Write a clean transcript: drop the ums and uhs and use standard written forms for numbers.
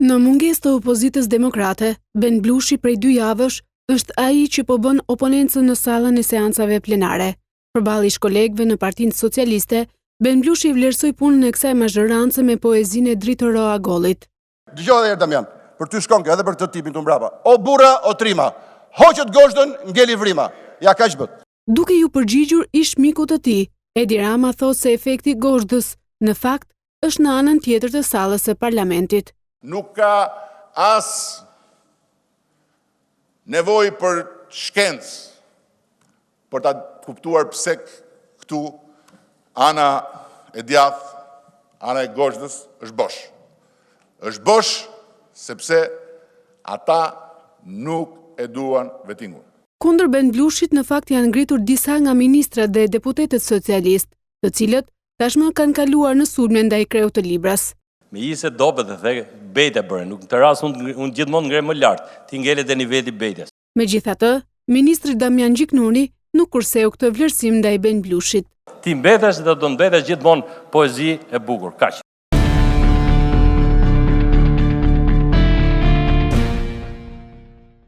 Në mungesë të opozitës demokrate, Ben Blushi prej 2 javësh është ai që po bën oponencën në sallën e seancave plenare. Përballë kolegëve në Partinë Socialiste, Ben Blushi vlerësoi punën e kësaj mazhërance me poezinë e Dritë Roa Gollit. Dëgjoj edhe herë Damian, për ty shkon kjo edhe për këtë tipin të mbrapa. O burra, o trima, hoqët goshtën, ngeli vrima. Ja kaq bët. Duke ju përgjigjur ish mikut të tij, Edi Rama thotë se efekti goshdës në fakt është në anën tjetër të sallës së parlamentit. Nuk ka as nevojë për shkencë për ta kuptuar pse këtu ana e djathtë, ana e goshdës është bosh. Është bosh sepse ata nuk e duan vetingun. Kundër Ben Blushit në fakt janë ngritur disa nga ministrat dhe deputetët socialist, të cilët tashmë kanë kaluar në sulme ndaj kreut të Libras. Me isë dobet dhe bejt e bërë, nuk të ras unë gjithmonë ngre më lartë, ti ngelet e niveli bejtës. Megjithatë, ministri Damian Gjiknuni nuk kurseu këtë vlerësim ndaj Ben Blushit. Ti mbetesh dhe do mbetesh gjithmonë poezi e bukur, kaq.